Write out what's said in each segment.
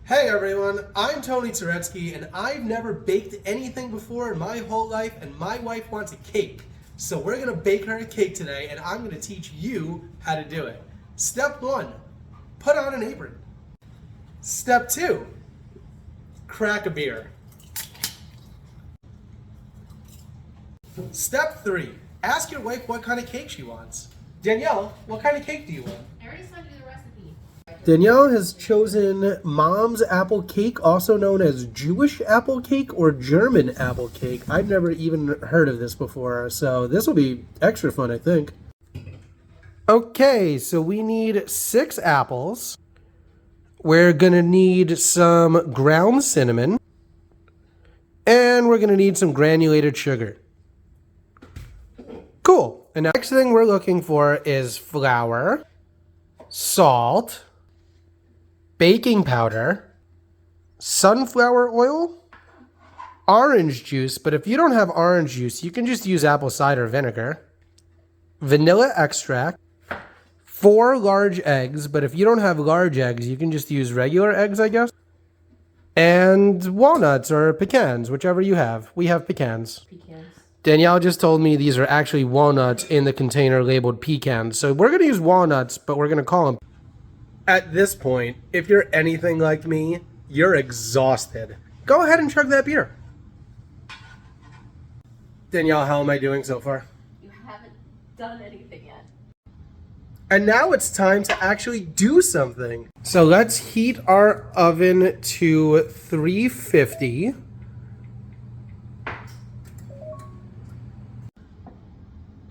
Hey everyone, I'm Tony Turetsky and I've never baked anything before in my whole life and my wife wants a cake. So we're gonna bake her a cake today and I'm gonna teach you how to do it. Step 1, put on an apron. Step 2, crack a beer. Step 3, ask your wife what kind of cake she wants. Danielle, what kind of cake do you want? I already sent you the recipe. Danielle has chosen Mom's apple cake, also known as Jewish apple cake or German apple cake. I've never even heard of this before, so this will be extra fun, I think. Okay, so we need 6 apples. We're gonna need some ground cinnamon. And we're gonna need some granulated sugar. Cool. And the next thing we're looking for is flour, salt, baking powder, sunflower oil, orange juice, but if you don't have orange juice, you can just use apple cider vinegar, vanilla extract, 4 large eggs, but if you don't have large eggs, you can just use regular eggs, I guess, and walnuts or pecans, whichever you have. We have pecans. Danielle just told me these are actually walnuts in the container labeled pecans, so we're going to use walnuts, but we're going to call them. At this point, if you're anything like me, you're exhausted. Go ahead and chug that beer. Danielle, how am I doing so far? You haven't done anything yet. And now it's time to actually do something. So let's heat our oven to 350.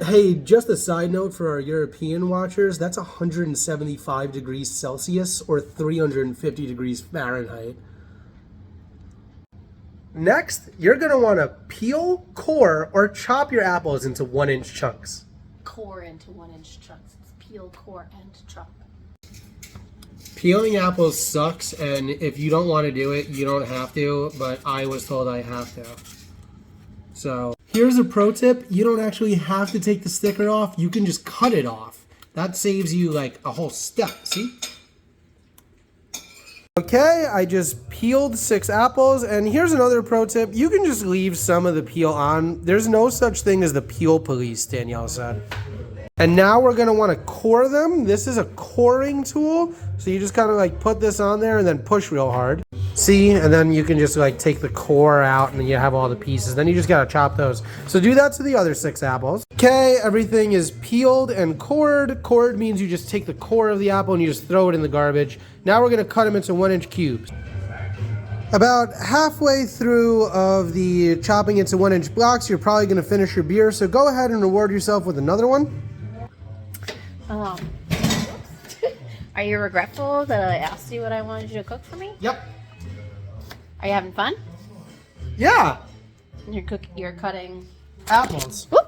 Hey, just a side note for our European watchers, that's 175 degrees Celsius or 350 degrees Fahrenheit. Next, you're going to want to peel, core, or chop your apples into 1-inch chunks. Core into 1-inch chunks. It's peel, core, and chop. Peeling apples sucks, and if you don't want to do it, you don't have to, but I was told I have to. So, here's a pro tip. You don't actually have to take the sticker off. You can just cut it off. That saves you like a whole step, see? Okay, I just peeled 6 apples, and here's another pro tip. You can just leave some of the peel on. There's no such thing as the peel police, Danielle said. And now we're gonna wanna core them. This is a coring tool. So you just kind of like put this on there and then push real hard. See, and then you can just like take the core out and then you have all the pieces. Then you just gotta chop those. So do that to the other 6 apples. Okay, everything is peeled and cored. Cored means you just take the core of the apple and you just throw it in the garbage. Now we're gonna cut them into 1-inch cubes. About halfway through of the chopping into 1-inch blocks, you're probably gonna finish your beer. So go ahead and reward yourself with another one. Are you regretful that I asked you what I wanted you to cook for me? Yep. Are you having fun? Yeah. You're cutting Apples. whoop,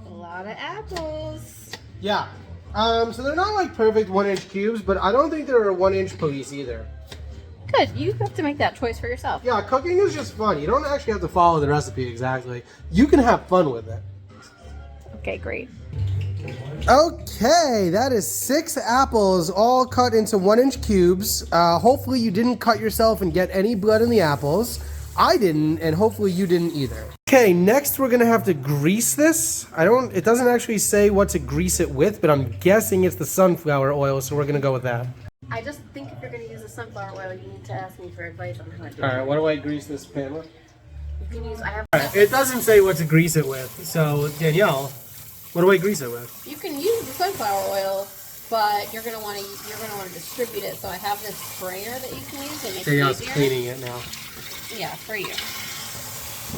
a lot of apples. Yeah. So they're not like perfect 1-inch cubes, but I don't think they're a 1-inch police either. Good. You have to make that choice for yourself. Yeah, cooking is just fun. You don't actually have to follow the recipe exactly. You can have fun with it. Okay, great. Okay, that is 6 apples all cut into 1-inch cubes. Hopefully you didn't cut yourself and get any blood in the apples. I didn't, and hopefully you didn't either. Okay, next we're gonna have to grease this. It doesn't actually say what to grease it with, but I'm guessing it's the sunflower oil, so we're gonna go with that. I just think if you're going to use a sunflower oil, you need to ask me for advice on how to do it. Alright, what do I grease this pan with? You can use. Alright, it doesn't say what to grease it with, so Danielle, what do I grease it with? You can use the sunflower oil, but you're gonna want to distribute it. So I have this sprayer that you can use. It makes Danielle's it easier. cleaning it now. Yeah, for you.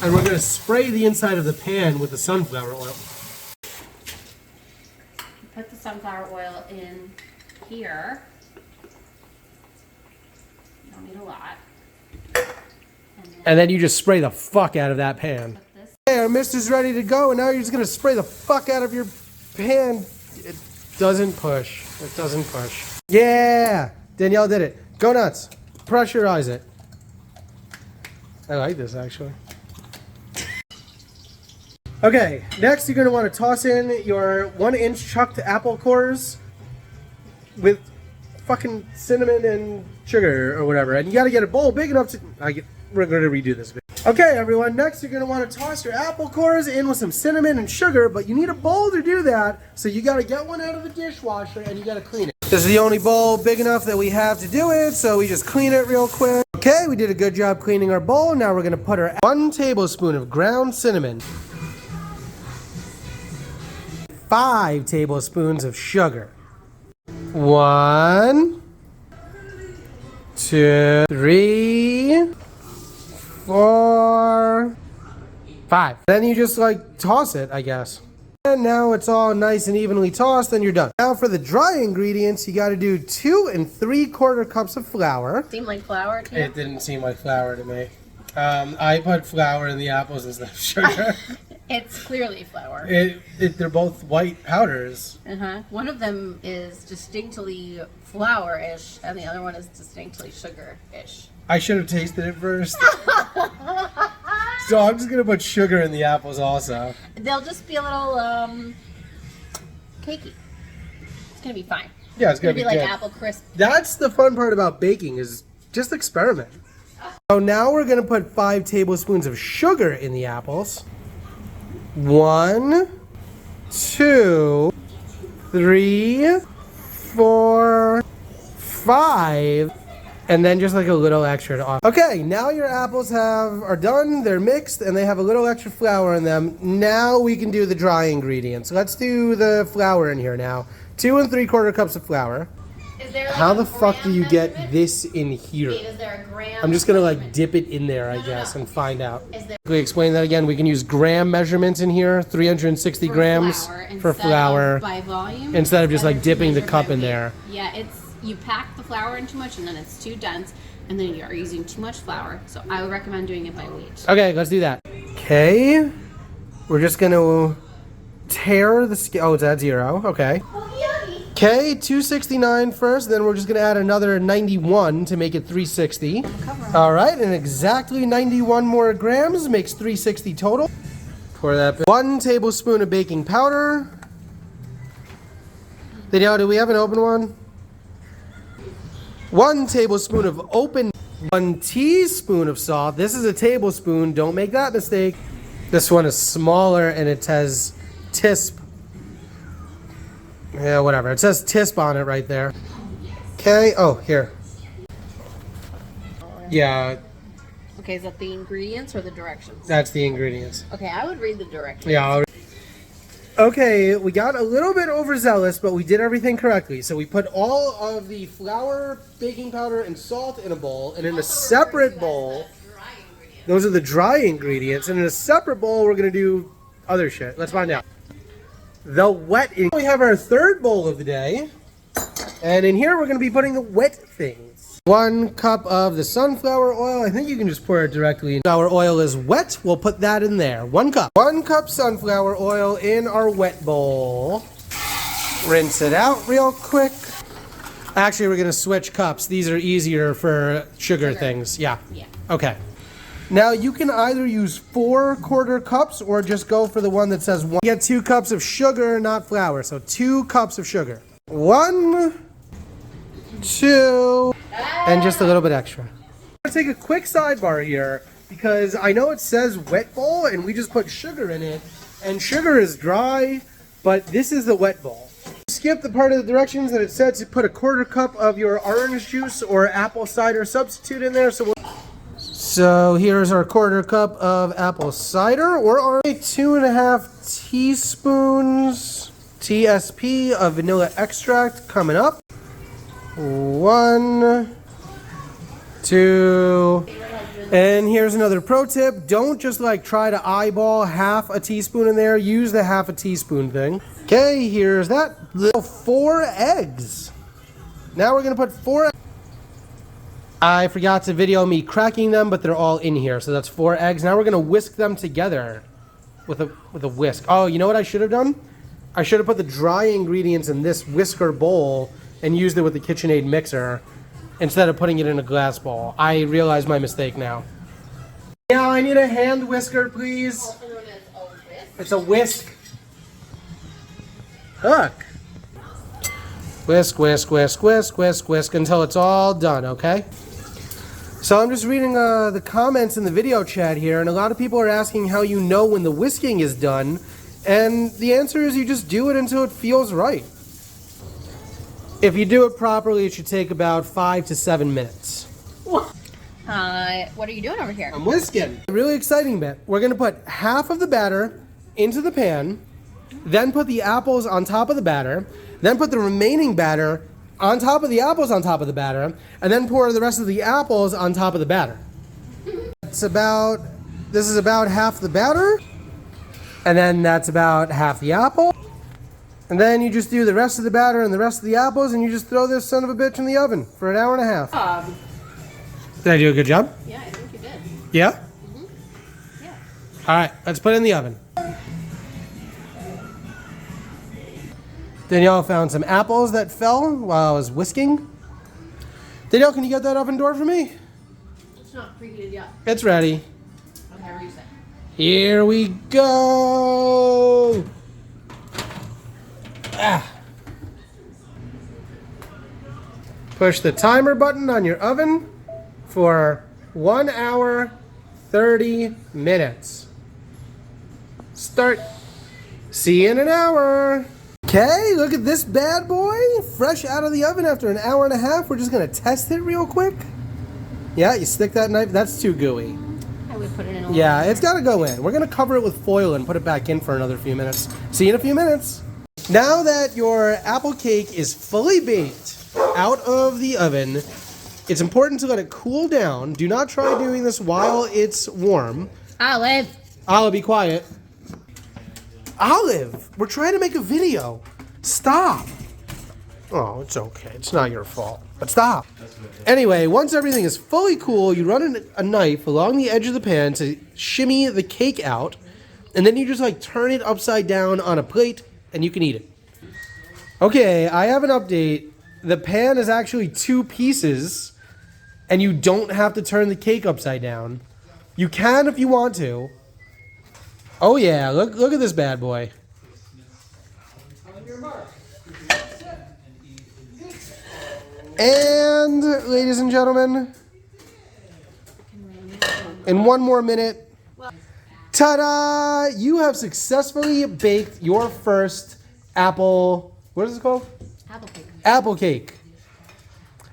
And we're going to spray the inside of the pan with the sunflower oil. Put the sunflower oil in here. You don't need a lot. And then you just spray the fuck out of that pan. Hey, our mist is ready to go, and now you're just going to spray the fuck out of your pan. It doesn't push. It doesn't push. Yeah! Danielle did it. Go nuts. Pressurize it. I like this, actually. Okay, next you're going to want to toss in your 1-inch chucked apple cores with fucking cinnamon and sugar or whatever. And you gotta get a bowl big enough to... we're gonna redo this. Okay, everyone, next you're gonna wanna toss your apple cores in with some cinnamon and sugar, but you need a bowl to do that, so you gotta get one out of the dishwasher and you gotta clean it. This is the only bowl big enough that we have to do it, so we just clean it real quick. Okay, we did a good job cleaning our bowl. Now we're gonna put our 1 tablespoon of ground cinnamon, 5 tablespoons of sugar. 1, 2, 3, 4, 5. Then you just like toss it, I guess. And now it's all nice and evenly tossed, and you're done. Now for the dry ingredients, you got to do 2 3/4 cups of flour. Seemed like flour to you? It didn't seem like flour to me. I put flour in the apples instead of sugar. It's clearly flour. They're both white powders. One of them is distinctly flour-ish, and the other one is distinctly sugar-ish. I should have tasted it first. So I'm just gonna put sugar in the apples also. They'll just be a little cakey. It's gonna be fine. Yeah, it's gonna be like good. apple crisp. That's the fun part about baking, is just experiment. So now we're gonna put 5 tablespoons of sugar in the apples. 1, 2, 3, 4, 5, and then just like a little extra to off. Okay, now your apples are done, they're mixed, and they have a little extra flour in them. Now we can do the dry ingredients. Let's do the flour in here now. 2 3/4 cups of flour. Is there like How a the fuck do gram you get measurement? this in here? Wait, is there a gram? I'm just gonna like measurement? dip it in there, I No, no, guess, no. and find out. Is there Quickly explain that again. We can use gram measurements in here, 360 grams for flour, by volume instead of just like to dipping the measure cup by in weight. there. Yeah, it's you pack the flour in too much and then it's too dense, and then you're using too much flour. So I would recommend doing it by weight. Okay, let's do that. Okay, we're just gonna tear the skin. Oh, it's at 0. Okay. Okay, 269 first, then we're just gonna add another 91 to make it 360. All right, and exactly 91 more grams makes 360 total. Pour that. 1 tablespoon of baking powder. Danielle, do we have an open one? 1 tablespoon of open. 1 teaspoon of salt. This is a tablespoon. Don't make that mistake. This one is smaller and it says TISP. Yeah, whatever. It says TISP on it right there. Okay. Oh, here. Yeah, Okay, is that the ingredients or the directions? that's the ingredients. Okay, I would read the directions. Yeah. Okay, we got a little bit overzealous, but we did everything correctly. So we put all of the flour, baking powder, and salt in a bowl, and in a separate bowl, those are the dry ingredients, and in a separate bowl, we're gonna do other shit. Let's find out. The wet. We have our 3rd bowl of the day, and in here we're gonna be putting the wet things. 1 cup of the sunflower oil. I think you can just pour it directly in. Our oil is wet. We'll put that in there. 1 cup. 1 cup sunflower oil in our wet bowl. Rinse it out real quick. Actually, we're gonna switch cups. These are easier for sugar things. Yeah. Yeah. Okay. Now you can either use 4 1/4 cups or just go for the one that says 1. Get 2 cups of sugar, not flour. So 2 cups of sugar. 1, 2, and just a little bit extra. I'm gonna take a quick sidebar here because I know it says wet bowl and we just put sugar in it, and sugar is dry, but this is the wet bowl. Skip the part of the directions that it said to put a 1/4 cup of your orange juice or apple cider substitute in there. So here's our 1/4 cup of apple cider or orange. 2.5 teaspoons TSP of vanilla extract coming up. 1, 2, and here's another pro tip. Don't just like try to eyeball half a teaspoon in there. Use the half a teaspoon thing. Okay, here's that. 4 eggs. Now we're gonna put 4 eggs. I forgot to video me cracking them, but they're all in here. So that's 4 eggs. Now we're gonna whisk them together with a whisk. Oh, you know what I should have done? I should have put the dry ingredients in this whisker bowl and used it with the KitchenAid mixer instead of putting it in a glass bowl. I realize my mistake now. Yeah, I need a hand whisker, please. Also known as a whisk. It's a whisk. Hook. Whisk, whisk, whisk, whisk, whisk, whisk until it's all done, okay? So I'm just reading the comments in the video chat here, and a lot of people are asking how you know when the whisking is done, and the answer is you just do it until it feels right. If you do it properly, it should take about 5 to 7 minutes. What are you doing over here? I'm whisking. A really exciting bit. We're gonna put half of the batter into the pan, then put the apples on top of the batter, then put the remaining batter on top of the apples on top of the batter, and then pour the rest of the apples on top of the batter. This is about half the batter, and then that's about half the apple. And then you just do the rest of the batter and the rest of the apples, and you just throw this son of a bitch in the oven for an hour and a half. Did I do a good job? Yeah, I think you did. Yeah? Mm-hmm. Yeah. All right, let's put it in the oven. Danielle found some apples that fell while I was whisking. Danielle, can you get that oven door for me? It's not preheated yet. It's ready. Okay, reset. Here we go. Push the timer button on your oven for 1 hour, 30 minutes. Start. See you in an hour. Okay, look at this bad boy. Fresh out of the oven after an hour and a half. We're just gonna test it real quick. Yeah, you stick that knife. That's too gooey. I would put it in a Yeah, it's gotta go in. We're gonna cover it with foil and put it back in for another few minutes. See you in a few minutes. Now that your apple cake is fully baked out of the oven, it's important to let it cool down. Do not try doing this while it's warm. Olive. Olive, be quiet. Olive, we're trying to make a video. Stop. Oh, it's okay. It's not your fault. But stop. Anyway, once everything is fully cool, you run a knife along the edge of the pan to shimmy the cake out, and then you just like turn it upside down on a plate, and you can eat it. Okay, I have an update. The pan is actually 2 pieces, and you don't have to turn the cake upside down. You can if you want to. Oh yeah, look at this bad boy. And ladies and gentlemen, in 1 more minute, ta-da! You have successfully baked your first apple, what is it called? Apple cake. Apple cake.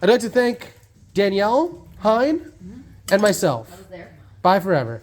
I'd like to thank Danielle, Hein, and myself. That was there. Bye forever.